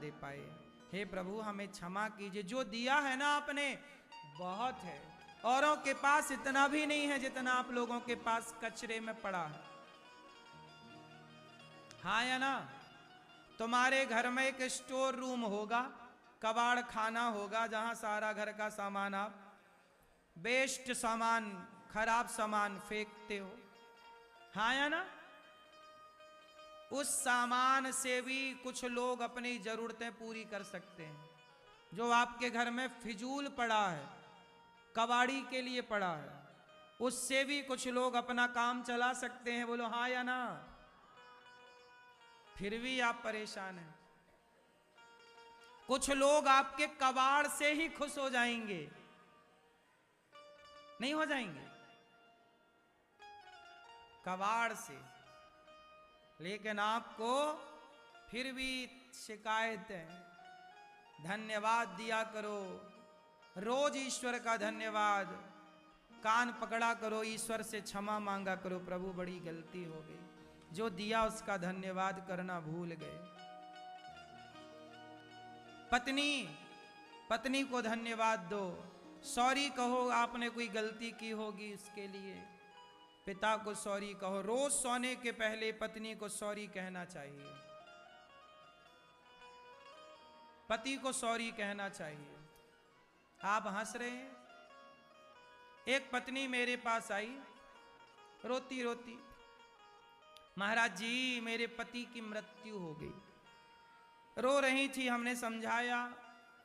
दे पाए। हे प्रभु हमें क्षमा कीजिए, जो दिया है ना आपने बहुत है, औरों के पास इतना भी नहीं है जितना आप लोगों के पास कचरे में पड़ा है। हाँ या ना? तुम्हारे घर में एक स्टोर रूम होगा, कबाड़ खाना होगा, जहां सारा घर का सामान आप वेस्ट सामान, खराब सामान फेंकते हो। हाँ या ना? उस सामान से भी कुछ लोग अपनी जरूरतें पूरी कर सकते हैं। जो आपके घर में फिजूल पड़ा है, कबाड़ी के लिए पड़ा है, उससे भी कुछ लोग अपना काम चला सकते हैं। बोलो हाँ या ना? फिर भी आप परेशान हैं। कुछ लोग आपके कबाड़ से ही खुश हो जाएंगे, नहीं हो जाएंगे? कबाड़ से। लेकिन आपको फिर भी शिकायत है। धन्यवाद दिया करो, रोज ईश्वर का धन्यवाद, कान पकड़ा करो, ईश्वर से क्षमा मांगा करो, प्रभु बड़ी गलती हो गई, जो दिया उसका धन्यवाद करना भूल गए। पत्नी को धन्यवाद दो, सॉरी कहो, आपने कोई गलती की होगी उसके लिए। पिता को सॉरी कहो, रोज सोने के पहले पत्नी को सॉरी कहना चाहिए, पति को सॉरी कहना चाहिए। आप हंस रहे हैं। एक पत्नी मेरे पास आई रोती रोती, महाराज जी मेरे पति की मृत्यु हो गई। रो रही थी, हमने समझाया,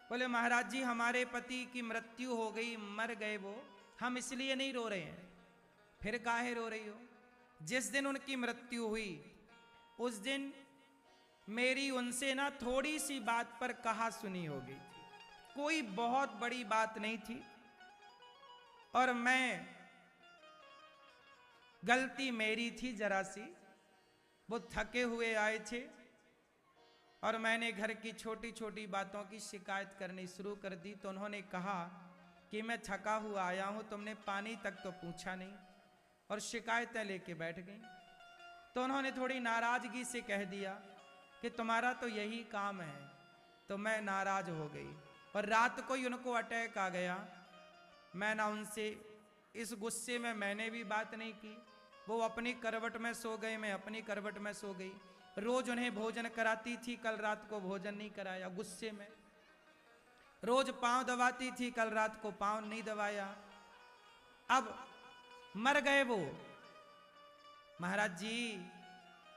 बोले महाराज जी हमारे पति की मृत्यु हो गई, मर गए वो, हम इसलिए नहीं रो रहे हैं। फिर काहे रो रही हो? जिस दिन उनकी मृत्यु हुई उस दिन मेरी उनसे ना थोड़ी सी बात पर कहा सुनी हो गई थी, कोई बहुत बड़ी बात नहीं थी, और मैं, गलती मेरी थी जरा सी। वो थके हुए आए थे और मैंने घर की छोटी छोटी बातों की शिकायत करनी शुरू कर दी। तो उन्होंने कहा कि मैं थका हुआ आया हूं, तुमने पानी तक तो पूछा नहीं, और शिकायतें लेके बैठ गई। तो उन्होंने थोड़ी नाराजगी से कह दिया कि तुम्हारा तो यही काम है। तो मैं नाराज हो गई और रात को ही उनको अटैक आ गया। मैं ना उनसे, इस गुस्से में मैंने भी बात नहीं की। वो अपनी करवट में सो गए, मैं अपनी करवट में सो गई। रोज उन्हें भोजन कराती थी, कल रात को भोजन नहीं कराया गुस्से में। रोज पांव दबाती थी, कल रात को पांव नहीं दबाया। अब मर गए वो। महाराज जी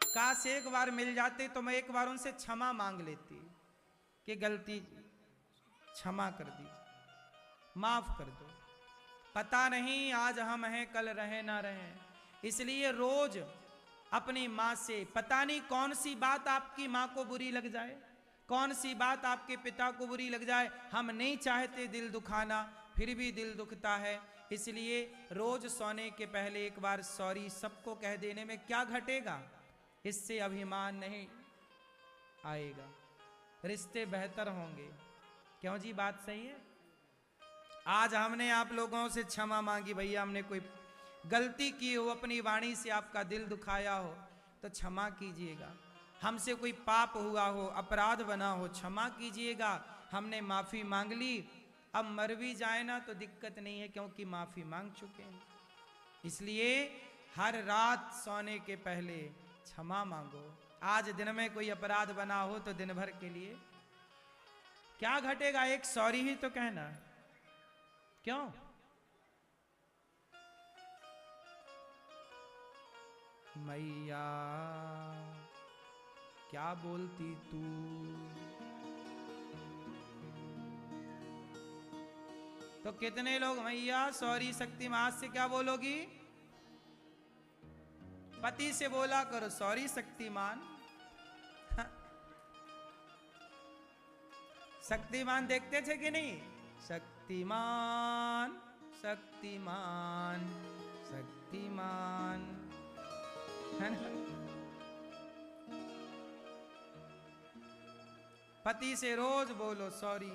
काश एक बार मिल जाते तो मैं एक बार उनसे क्षमा मांग लेती कि गलती, क्षमा कर दीजिए, माफ कर दो। पता नहीं आज हम हैं कल रहे ना रहे, इसलिए रोज अपनी माँ से, पता नहीं कौन सी बात आपकी माँ को बुरी लग जाए, कौन सी बात आपके पिता को बुरी लग जाए। हम नहीं चाहते दिल दुखाना, फिर भी दिल दुखता है। इसलिए रोज सोने के पहले एक बार सॉरी सबको कह देने में क्या घटेगा, इससे अभिमान नहीं आएगा, रिश्ते बेहतर होंगे। क्यों जी, बात सही है? आज हमने आप लोगों से क्षमा मांगी, भैया हमने कोई गलती की हो, अपनी वाणी से आपका दिल दुखाया हो तो क्षमा कीजिएगा। हमसे कोई पाप हुआ हो, अपराध बना हो, क्षमा कीजिएगा। हमने माफी मांग ली, अब मर भी जाए ना तो दिक्कत नहीं है, क्योंकि माफी मांग चुके हैं। इसलिए हर रात सोने के पहले क्षमा मांगो। आज दिन में कोई अपराध बना हो तो दिन भर के लिए क्या घटेगा, एक सॉरी ही तो कहना। क्यों? मैया क्या बोलती तू, तो कितने लोग मैया सॉरी शक्तिमान, आज से क्या बोलोगी? पति से बोला करो सॉरी शक्तिमान। शक्तिमान देखते थे कि नहीं? शक्तिमान शक्तिमान शक्तिमान, है ना? पति से रोज बोलो सॉरी,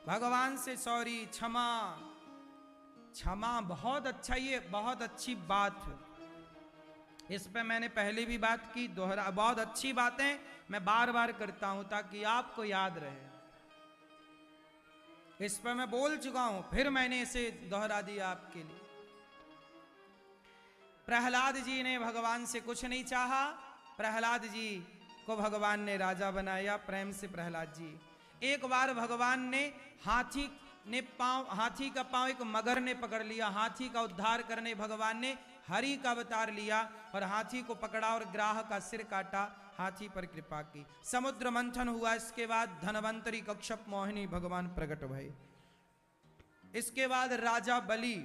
भगवान से सॉरी, क्षमा। क्षमा बहुत अच्छा, ये बहुत अच्छी बात है। इस पे मैंने पहले भी बात की, दोहरा, बहुत अच्छी बातें मैं बार बार करता हूं ताकि आपको याद रहे। इस पर मैं बोल चुका हूं, फिर मैंने इसे दोहरा दिया आपके लिए। प्रहलाद जी ने भगवान से कुछ नहीं चाहा, प्रहलाद जी को भगवान ने राजा बनाया। प्रेम से प्रहलाद जी, एक बार भगवान ने हाथी का पांव एक मगर ने पकड़ लिया। हाथी का उद्धार करने भगवान ने हरि का अवतार लिया और हाथी को पकड़ा और ग्राह का सिर काटा, हाथी पर कृपा की। समुद्र मंथन हुआ, इसके बाद धनवंतरी कश्यप मोहिनी भगवान प्रकट भये। इसके बाद राजा बलि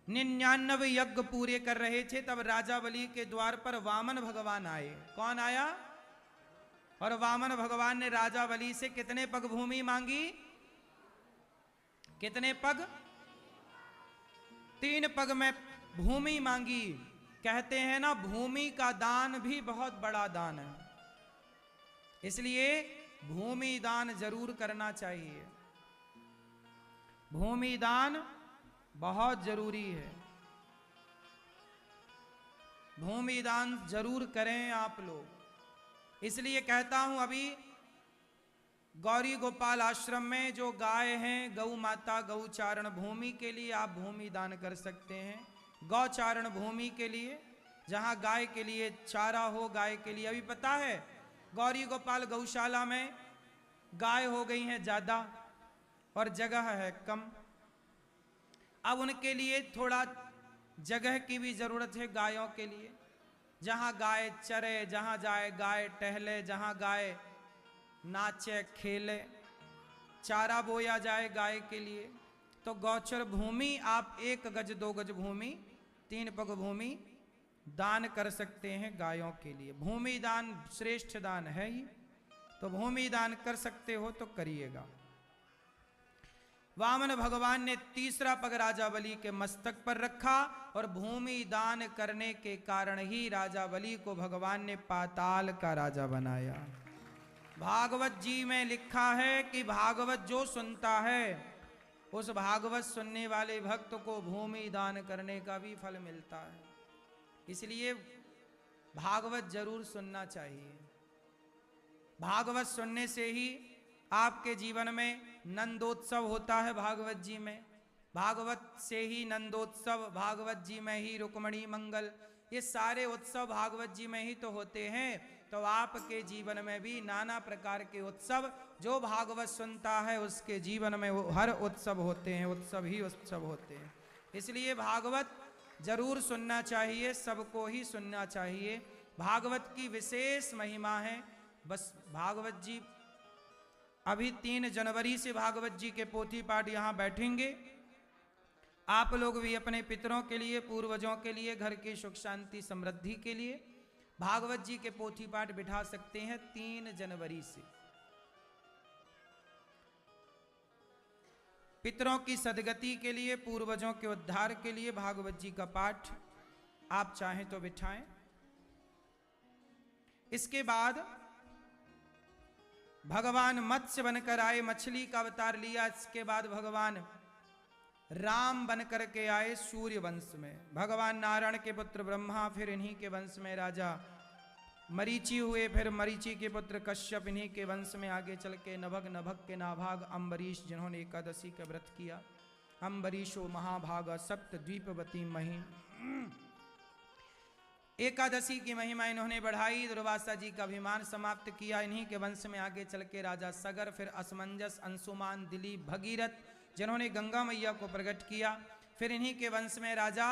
99 यज्ञ पूरे कर रहे थे, तब राजा बलि के द्वार पर वामन भगवान आए। कौन आया? और वामन भगवान ने राजा बलि से कितने पग भूमि मांगी? कितने पग? 3 पग में भूमि मांगी। कहते हैं ना, भूमि का दान भी बहुत बड़ा दान है, इसलिए भूमि दान जरूर करना चाहिए। भूमि दान बहुत जरूरी है, भूमि दान जरूर करें आप लोग। इसलिए कहता हूं, अभी गौरी गोपाल आश्रम में जो गाय हैं, गौ माता गौचारण भूमि के लिए आप भूमि दान कर सकते हैं। गौचारण भूमि के लिए, जहां गाय के लिए चारा हो, गाय के लिए। अभी पता है गौरी गोपाल गौशाला में गाय हो गई हैं ज्यादा और जगह है कम। अब उनके लिए थोड़ा जगह की भी जरूरत है गायों के लिए, जहां गाय चरे, जहां जाए गाय टहले, जहां गाय नाचे खेले, चारा बोया जाए गाय के लिए। तो गौचर भूमि आप 1 गज 2 गज भूमि, 3 पग भूमि दान कर सकते हैं गायों के लिए। भूमि दान श्रेष्ठ दान है ही, तो भूमि दान कर सकते हो तो करिएगा। वामन भगवान ने 3रा पग राजा बलि के मस्तक पर रखा और भूमि दान करने के कारण ही राजा बलि को भगवान ने पाताल का राजा बनाया। भागवत जी में लिखा है कि भागवत जो सुनता है, उस भागवत सुनने वाले भक्त को भूमि दान करने का भी फल मिलता है। इसलिए भागवत जरूर सुनना चाहिए। भागवत सुनने से ही आपके जीवन में नंदोत्सव होता है। भागवत जी में, भागवत से ही नंदोत्सव, भागवत जी में ही रुक्मणी मंगल, ये सारे उत्सव भागवत जी में ही तो होते हैं। तो आपके जीवन में भी नाना प्रकार के उत्सव, जो भागवत सुनता है उसके जीवन में वो हर उत्सव होते हैं, उत्सव ही उत्सव होते हैं। इसलिए भागवत जरूर सुनना चाहिए, सबको ही सुनना चाहिए। भागवत की विशेष महिमा है। बस भागवत जी अभी 3 जनवरी से भागवत जी के पोथी पाठ यहाँ बैठेंगे। आप लोग भी अपने पितरों के लिए, पूर्वजों के लिए, घर की सुख शांति समृद्धि के लिए भागवत जी के पोथी पाठ बिठा सकते हैं 3 जनवरी से। पितरों की सदगति के लिए, पूर्वजों के उद्धार के लिए भागवत जी का पाठ आप चाहें तो बिठाएं। इसके बाद भगवान मत्स्य बनकर आए, मछली का अवतार लिया। इसके बाद भगवान राम बनकर के आए सूर्य वंश में। भगवान नारायण के पुत्र ब्रह्मा, फिर इन्हीं के वंश में राजा मरीचि हुए, फिर मरीचि के पुत्र कश्यप, इन्हीं के वंश में आगे चल के नभग, नभग के नाभाग अम्बरीश, जिन्होंने एकादशी का व्रत किया। अम्बरीशो महाभागा सप्त द्वीपवती महिम, एकादशी की महिमा इन्होंने बढ़ाई। दुर्वासा जी का अभिमान समाप्त किया। इन्हीं के वंश में आगे चल के राजा सगर, फिर असमंजस, अंशुमान, दिलीप, भगीरथ, जिन्होंने गंगा मैया को प्रकट किया। फिर इन्हीं के वंश में राजा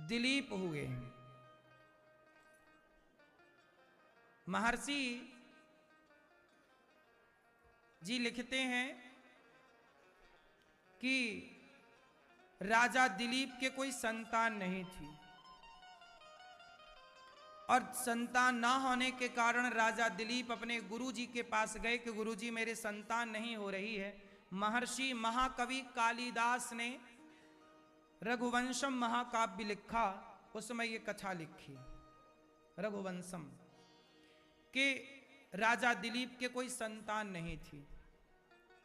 दिलीप हुए। महर्षि जी लिखते हैं कि राजा दिलीप के कोई संतान नहीं थी, और संतान ना होने के कारण राजा दिलीप अपने गुरुजी के पास गए कि गुरुजी मेरे संतान नहीं हो रही है। महर्षि महाकवि कालिदास ने रघुवंशम महाकाव्य लिखा, उसमें ये कथा लिखी रघुवंशम, कि राजा दिलीप के कोई संतान नहीं थी।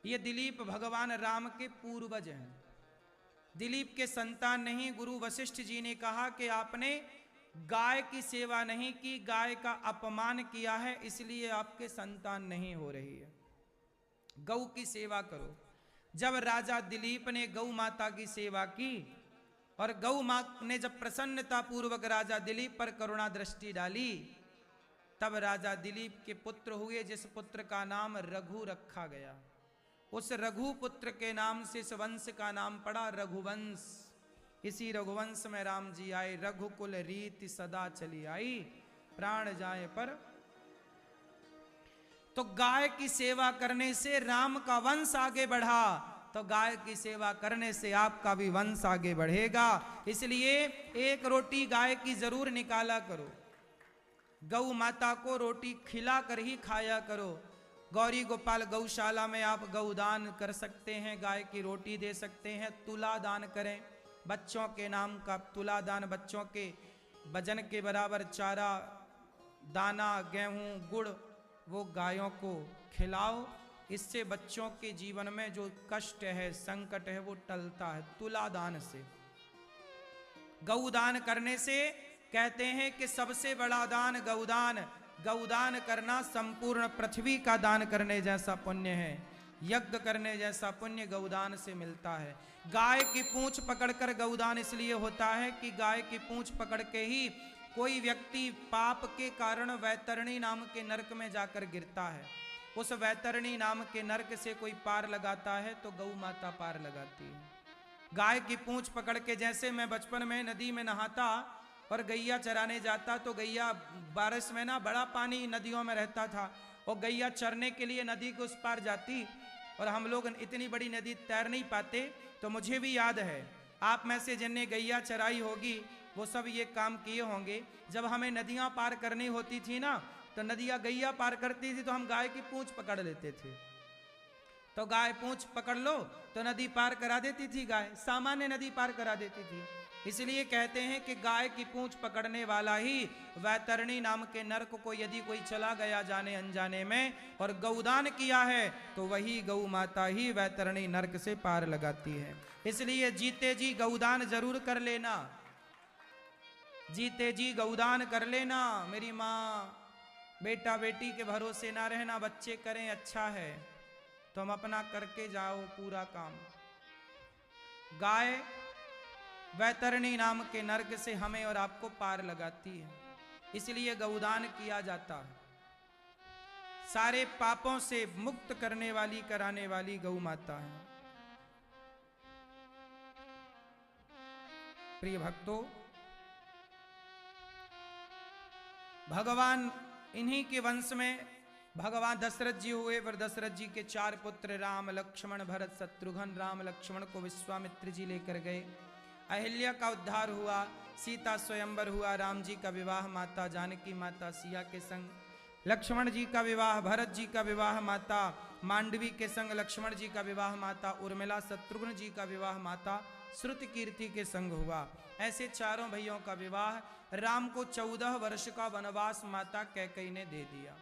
ये दिलीप भगवान राम के पूर्वज हैं। दिलीप के संतान नहीं। गुरु वशिष्ठ जी ने कहा कि आपने गाय की सेवा नहीं की, गाय का अपमान किया है, इसलिए आपके संतान नहीं हो रही है। गौ की सेवा करो। जब राजा दिलीप ने गौ माता की सेवा की और गौ मां ने जब प्रसन्नता पूर्वक राजा दिलीप पर करुणा दृष्टि डाली, तब राजा दिलीप के पुत्र हुए, जिस पुत्र का नाम रघु रखा गया। उस रघु पुत्र के नाम से इस वंश का नाम पड़ा रघुवंश। इसी रघुवंश में राम जी आए। रघुकुल रीति सदा चली आई, प्राण जाए पर। तो गाय की सेवा करने से राम का वंश आगे बढ़ा, तो गाय की सेवा करने से आपका भी वंश आगे बढ़ेगा। इसलिए एक रोटी गाय की जरूर निकाला करो। गौ माता को रोटी खिला कर ही खाया करो। गौरी गोपाल गौशाला में आप गौदान कर सकते हैं, गाय की रोटी दे सकते हैं। तुला दान करें, बच्चों के नाम का तुला दान, बच्चों के वजन के बराबर चारा, दाना, गेहूं, गुड़ वो गायों को खिलाओ। इससे बच्चों के जीवन में जो कष्ट है, संकट है, वो टलता है तुला दान से। गौदान करने से कहते हैं कि सबसे बड़ा दान गौदान। गौदान करना संपूर्ण पृथ्वी का दान करने जैसा पुण्य है। यज्ञ करने जैसा पुण्य गौदान से मिलता है। गाय की पूंछ पकड़कर गौदान इसलिए होता है कि गाय की पूंछ पकड़ के ही कोई व्यक्ति पाप के कारण वैतरणी नाम के नरक में जाकर गिरता है। उस वैतरणी नाम के नरक से कोई पार लगाता है तो गौ माता पार लगाती है। गाय की पूंछ पकड़ के, जैसे मैं बचपन में नदी में नहाता और गैया चराने जाता, तो गैया बारिश में ना बड़ा पानी नदियों में रहता था, और गैया चरने के लिए नदी के उस पार जाती, और हम लोग इतनी बड़ी नदी तैर नहीं पाते। तो मुझे भी याद है, आप में से जिनने गैया चराई होगी वो सब ये काम किए होंगे। जब हमें नदियां पार करनी होती थी ना, तो नदियां गैया पार करती थी तो हम गाय की पूंछ पकड़ लेते थे। तो गाय पूंछ पकड़ लो तो नदी पार करा देती थी, गाय सामान्य नदी पार करा देती थी। इसलिए कहते हैं कि गाय की पूंछ पकड़ने वाला ही वैतरणी नाम के नरक को यदि कोई चला गया जाने अनजाने में और गौदान किया है, तो वही गौ माता ही वैतरणी नरक से पार लगाती है। इसलिए जीते जी गौदान जरूर कर लेना, जीते जी गौदान कर लेना। मेरी माँ बेटा बेटी के भरोसे ना रहना, बच्चे करें अच्छा है, तुम अपना करके जाओ पूरा काम। गाय वैतरणी नाम के नरक से हमें और आपको पार लगाती है, इसलिए गौदान किया जाता है। सारे पापों से मुक्त करने वाली, कराने वाली गौ माता है। प्रिय भक्तों, भगवान इन्हीं के वंश में भगवान दशरथ जी हुए। पर दशरथ जी के 4 पुत्र राम, लक्ष्मण, भरत, शत्रुघ्न। राम लक्ष्मण को विश्वामित्र जी लेकर गए। अहिल्या का उद्धार हुआ, सीता स्वयंवर हुआ, राम जी का विवाह माता जानकी माता सिया के संग, लक्ष्मण जी का विवाह, भरत जी का विवाह माता मांडवी के संग, लक्ष्मण जी का विवाह माता उर्मिला, शत्रुघ्न जी का विवाह माता श्रुति कीर्ति के संग हुआ। ऐसे चारों भाइयों का विवाह। राम को 14 वर्ष का वनवास माता कैकेयी ने दे दिया।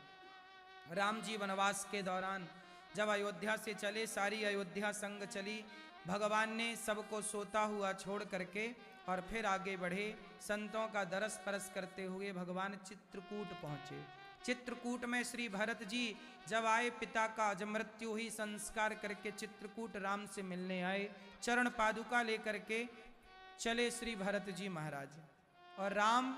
राम जी वनवास के दौरान जब अयोध्या से चले, सारी अयोध्या संग चली, भगवान ने सबको सोता हुआ छोड़ करके और फिर आगे बढ़े। संतों का दरस परस करते हुए भगवान चित्रकूट पहुंचे। चित्रकूट में श्री भरत जी जब आए, पिता का जब मृत्यु हुई, संस्कार करके चित्रकूट राम से मिलने आए। चरण पादुका लेकर के चले श्री भरत जी महाराज, और राम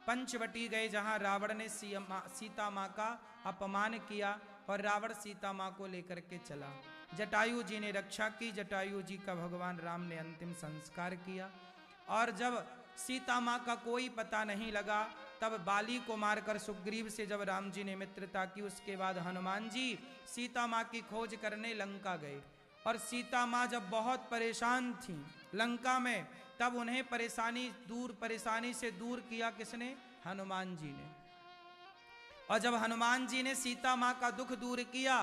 पंचवटी गए, जहां रावण ने सीता माँ का अपमान किया और रावण सीता माँ को लेकर के चला। जटायु जी ने रक्षा की, जटायु जी का भगवान राम ने अंतिम संस्कार किया। और जब सीता माँ का कोई पता नहीं लगा, तब बाली को मारकर सुग्रीव से जब राम जी ने मित्रता की, उसके बाद हनुमान जी सीता माँ की खोज करने लंका गए। और सीता माँ जब बहुत परेशान थी लंका में, तब उन्हें परेशानी से दूर किया किसने? हनुमान जी ने। और जब हनुमान जी ने सीता माँ का दुख दूर किया,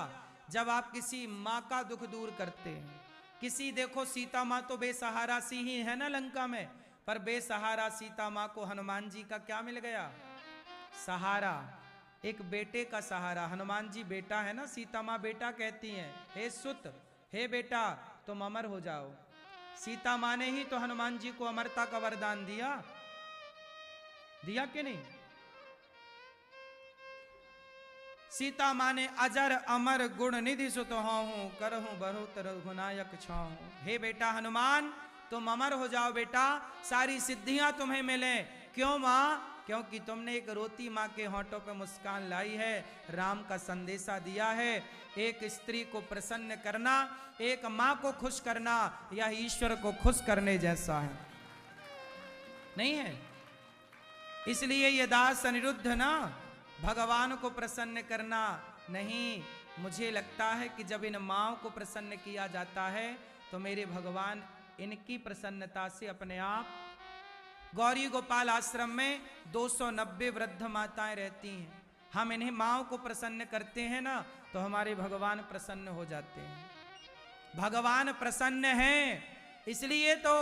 जब आप किसी माँ का दुख दूर करते हैं, किसी, देखो सीता माँ तो बेसहारा सी ही है ना लंका में, पर बेसहारा सीता माँ को हनुमान जी का क्या मिल गया? सहारा, एक बेटे का सहारा। हनुमान जी बेटा है ना, सीता माँ बेटा कहती हैं, हे सुत, हे बेटा तुम अमर हो जाओ। सीता माँ ने ही तो हनुमान जी को अमरता का वरदान दिया, दिया कि नहीं? सीता माँ ने अजर अमर गुण निधि सुत हूं, करहूं बहुत रघुनायक छाऊं। हे बेटा हनुमान, तुम अमर हो जाओ बेटा, सारी सिद्धियां तुम्हें मिले। क्यों माँ? क्योंकि तुमने एक रोती माँ के होंठों पे मुस्कान लाई है, राम का संदेशा दिया है। एक स्त्री को प्रसन्न करना, एक माँ को खुश करना, यह ईश्वर को खुश करने जैसा है, नहीं है? इसलिए ये दास अनिरुद्ध ना, भगवान को प्रसन्न करना नहीं, मुझे लगता है कि जब इन माँओं को प्रसन्न किया जाता है तो मेरे भगवान इनकी प्रसन्नता से अपने आप। गौरी गोपाल आश्रम में 290 वृद्ध माताएं रहती हैं, हम इन्हें माँओं को प्रसन्न करते हैं ना तो हमारे भगवान प्रसन्न हो जाते हैं। भगवान प्रसन्न हैं, इसलिए तो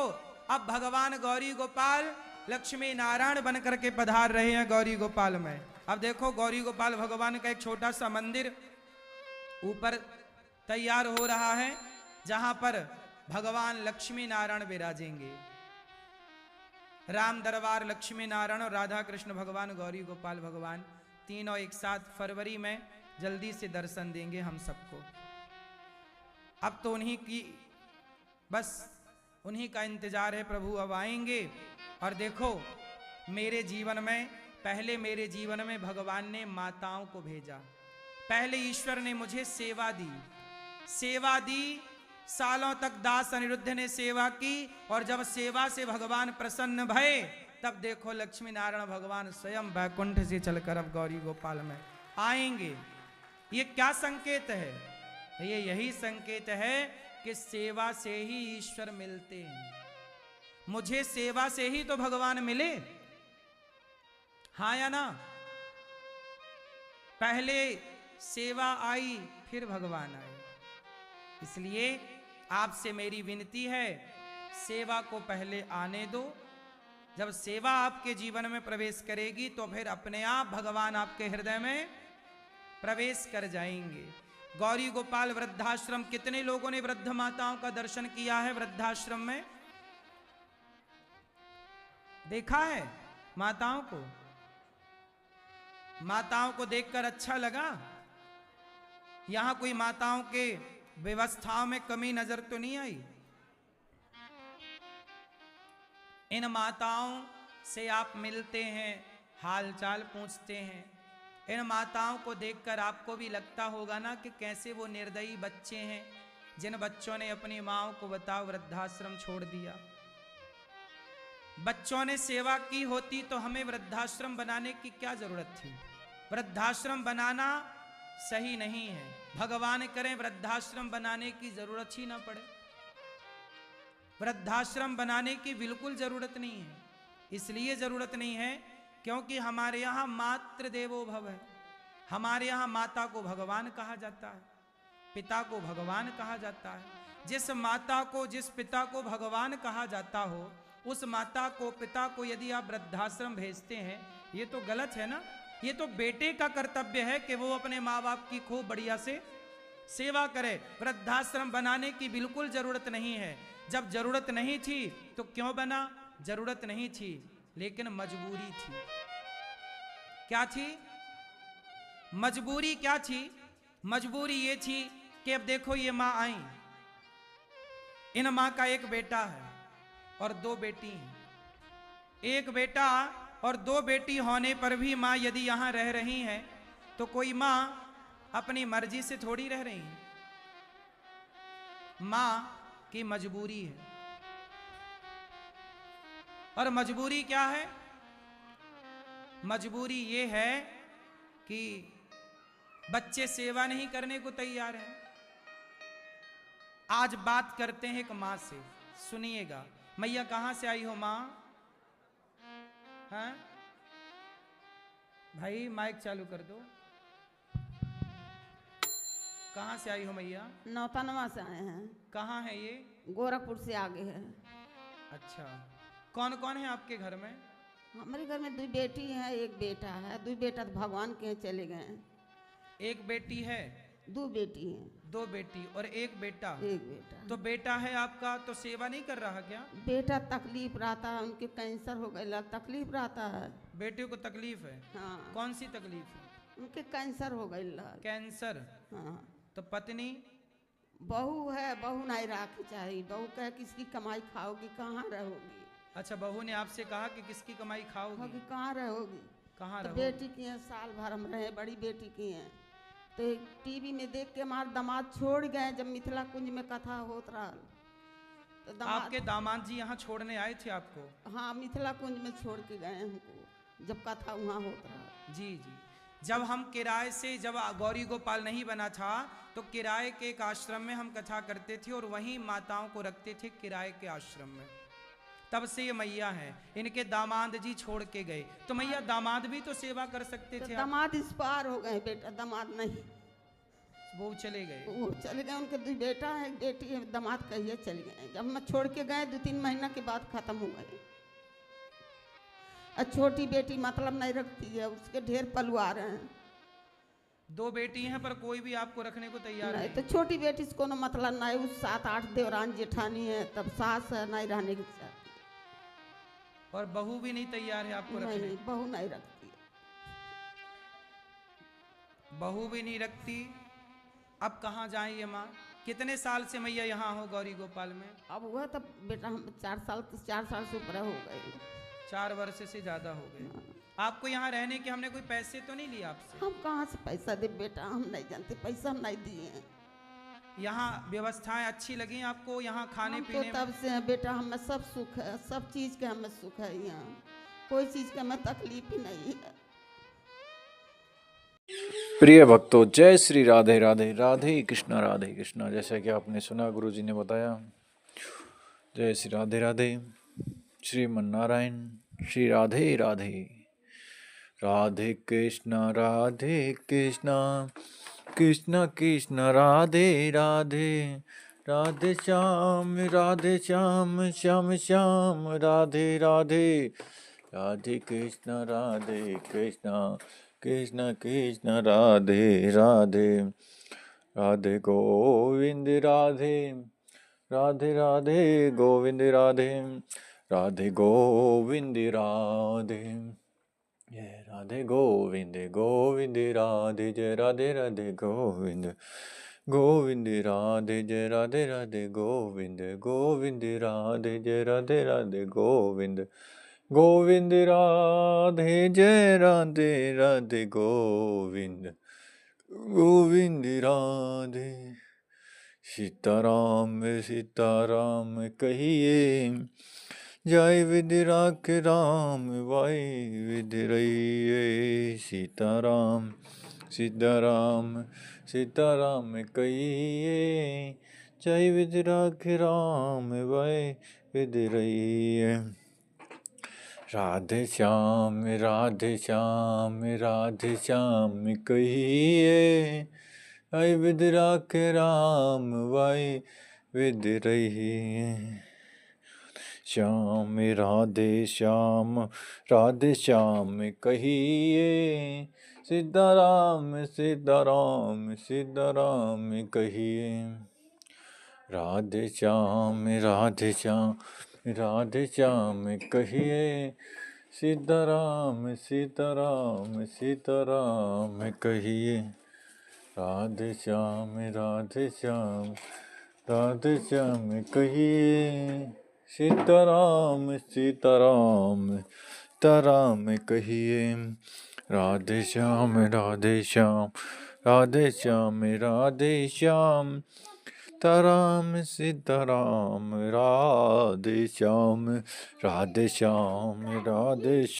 अब भगवान गौरी गोपाल लक्ष्मी नारायण बन करके पधार रहे हैं गौरी गोपाल में। अब देखो गौरी गोपाल भगवान का एक छोटा सा मंदिर ऊपर तैयार हो रहा है, जहां पर भगवान लक्ष्मी नारायण विराजेंगे। राम दरबार लक्ष्मी नारायण और राधा कृष्ण भगवान गौरी गोपाल भगवान तीनों एक साथ फरवरी में जल्दी से दर्शन देंगे हम सबको। अब तो उन्हीं की बस उन्हीं का इंतजार है, प्रभु अब आएंगे। और देखो मेरे जीवन में, पहले मेरे जीवन में भगवान ने माताओं को भेजा, पहले ईश्वर ने मुझे सेवा दी, सेवा दी, सालों तक दास अनिरुद्ध ने सेवा की। और जब सेवा से भगवान प्रसन्न भये तब देखो लक्ष्मी नारायण भगवान स्वयं वैकुंठ से चलकर अब गौरी गोपाल में आएंगे। ये क्या संकेत है? ये यही संकेत है कि सेवा से ही ईश्वर मिलते हैं। मुझे सेवा से ही तो भगवान मिले, हाँ या ना? पहले सेवा आई फिर भगवान आए। इसलिए आपसे मेरी विनती है, सेवा को पहले आने दो। जब सेवा आपके जीवन में प्रवेश करेगी तो फिर अपने आप भगवान आपके हृदय में प्रवेश कर जाएंगे। गौरी गोपाल वृद्धाश्रम, कितने लोगों ने वृद्ध माताओं का दर्शन किया है वृद्धाश्रम में? देखा है माताओं को? माताओं को देखकर अच्छा लगा? यहां कोई माताओं के व्यवस्थाओं में कमी नजर तो नहीं आई? इन माताओं से आप मिलते हैं, हालचाल पूछते हैं। इन माताओं को देखकर आपको भी लगता होगा ना कि कैसे वो निर्दयी बच्चे हैं, जिन बच्चों ने अपनी माँओं को बताओ वृद्धाश्रम छोड़ दिया। बच्चों ने सेवा की होती तो हमें वृद्धाश्रम बनाने की क्या जरूरत थी? वृद्धाश्रम बनाना सही नहीं है। भगवान करें वृद्धाश्रम बनाने की जरूरत ही ना पड़े। वृद्धाश्रम बनाने की बिल्कुल जरूरत नहीं है। इसलिए जरूरत नहीं है क्योंकि हमारे यहाँ मातृ देवो भव है। हमारे यहाँ माता को भगवान कहा जाता है, पिता को भगवान कहा जाता है। जिस माता को, जिस पिता को भगवान कहा जाता हो, उस माता को, पिता को यदि आप वृद्धाश्रम भेजते हैं, ये तो गलत है ना। ये तो बेटे का कर्तव्य है कि वो अपने माँ बाप की खूब बढ़िया से सेवा करे। वृद्धाश्रम बनाने की बिल्कुल जरूरत नहीं है। जब जरूरत नहीं थी तो क्यों बना? जरूरत नहीं थी लेकिन मजबूरी थी। क्या थी? मजबूरी क्या थी? मजबूरी ये थी कि अब देखो ये माँ आई, इन माँ का एक बेटा है और दो बेटी हैं। एक बेटा और दो बेटी होने पर भी माँ यदि यहाँ रह रही हैं तो कोई माँ अपनी मर्जी से थोड़ी रह रही है। माँ की मजबूरी है। और मजबूरी क्या है? मजबूरी ये है कि बच्चे सेवा नहीं करने को तैयार हैं। आज बात करते हैं एक माँ से, सुनिएगा। मैया कहाँ से आई हो माँ? हाँ भाई माइक चालू कर दो। कहाँ से आई हो मैया? नौतनवा से आए हैं। कहाँ है ये? गोरखपुर से आगे है। अच्छा, कौन कौन है आपके घर में? हमारे घर में 2 बेटी है, 1 बेटा है। 2 बेटा तो भगवान के यहाँ चले गए हैं। एक बेटी है दो बेटी हैं, 2 बेटी और 1 बेटा। एक बेटा। तो बेटा है आपका तो सेवा नहीं कर रहा क्या? बेटा तकलीफ रहता है, उनके कैंसर हो गया, तकलीफ रहता है। बेटे को तकलीफ है? हाँ, कौन सी तकलीफ है? उनके कैंसर हो गया। कैंसर। हाँ, तो पत्नी? बहू है, बहू नहीं रखी चाहिए। बहू कहे किसकी कमाई खाओगी, कहाँ रहोगी? अच्छा, बहू ने आपसे कहा कि किसकी कमाई खाओगी? होगी कहाँ रहोगी? कहाँ तो रहोगी? बेटी की हैं, साल भर हम रहे, बड़ी बेटी की हैं। तो एक टीवी में देख के हमारे दामाद छोड़ गए जब मिथिला कुंज में कथा होत रहा। तो आपके दामाद जी यहाँ छोड़ने आए थे आपको? हाँ, मिथिला कुंज में छोड़ के गए हमको जब कथा वहाँ होत रहा। जी जी। जब हम किराए से, जब गौरी गोपाल नहीं बना था तो किराए के एक आश्रम में हम कथा करते थे और वहीं माताओं को रखते थे किराए के आश्रम में। तब से ये मैया है। इनके दामाद जी छोड़ के गए तो मैया दामाद भी तो सेवा कर सकते तो थे। दामाद इस पार हो गए, बेटा दामाद नहीं, वो चले गए। वो चले गए। उनके 2 बेटा है, एक बेटी है। दामाद कहिए चले गए। जब मैं छोड़ के गए 2-3 महीना के बाद खत्म हो गए। और छोटी बेटी मतलब नहीं रखती है, उसके ढेर परिवार हैं। 2 बेटी हैं पर कोई भी आपको रखने को तैयार नहीं, नहीं। तो छोटी बेटी से कोनो मतलब नहीं। उस 7-8 देवरान जेठानी है, तब सास है, नहीं रहने की चाहती। और बहू भी नहीं तैयार है आपको रखने? नहीं, बहू नहीं रखती। बहू भी नहीं रखती। अब कहाँ जाएं ये माँ? कितने साल से मैया यहाँ हो गौरी गोपाल में? अब हुआ तब बेटा हम 4 साल से ऊपर हो गए। 4 वर्ष से ज्यादा हो गए। आपको यहाँ रहने के हमने कोई पैसे तो नहीं लिए आपसे? हम कहाँ से पैसा दे बेटा, हम नहीं जानते, पैसा हम नहीं दिए हैं। यहाँ व्यवस्थाएं अच्छी लगी आपको? यहाँ खाने हम पीने तो तब से हैं बेटा, हमें सब सुख है, सब चीज़ के हमें सुख है। यहाँ कोई चीज़ का हमें तकलीफ ही नहीं है। प्रिय भक्तों, जय श्री राधे राधे। राधे कृष्णा जैसा कि आपने सुना, गुरु जी ने बताया। जय श्री राधे राधे। श्रीमन नारायण, श्री राधे राधे। राधे कृष्णा कृष्ण कृष्ण राधे राधे। राधे श्याम श्याम श्याम राधे राधे। राधे कृष्ण कृष्ण कृष्ण राधे राधे। राधे गोविंद राधे राधे राधे गोविंद राधे। राधे गोविंद राधे। जय राधे गोविंद गोविंद राधे। जय राधे राधे गोविंद गोविंद राधे। जय राधे राधे गोविंद गोविंद राधे। जय राधे राधे गोविंद गोविंद राधे। जय राधे राधे गोविंद गोविंद राधे। सीताराम कहिए, जय विधि राख राम वाई विधि रहिए। सीताराम कहिए, जय विधि राख राम वाई विधि रहिए। राधे श्याम कहिए, जय विधि राख राम वाई विधि रहिए। श्याम राधे श्याम कहिए, सीताराम कहिए। राधे श्याम कहिए, सीताराम कहिए। राधे श्याम कहिए, सीताराम कहिए। राधे श्याम ताराम सीताराम। राधे श्याम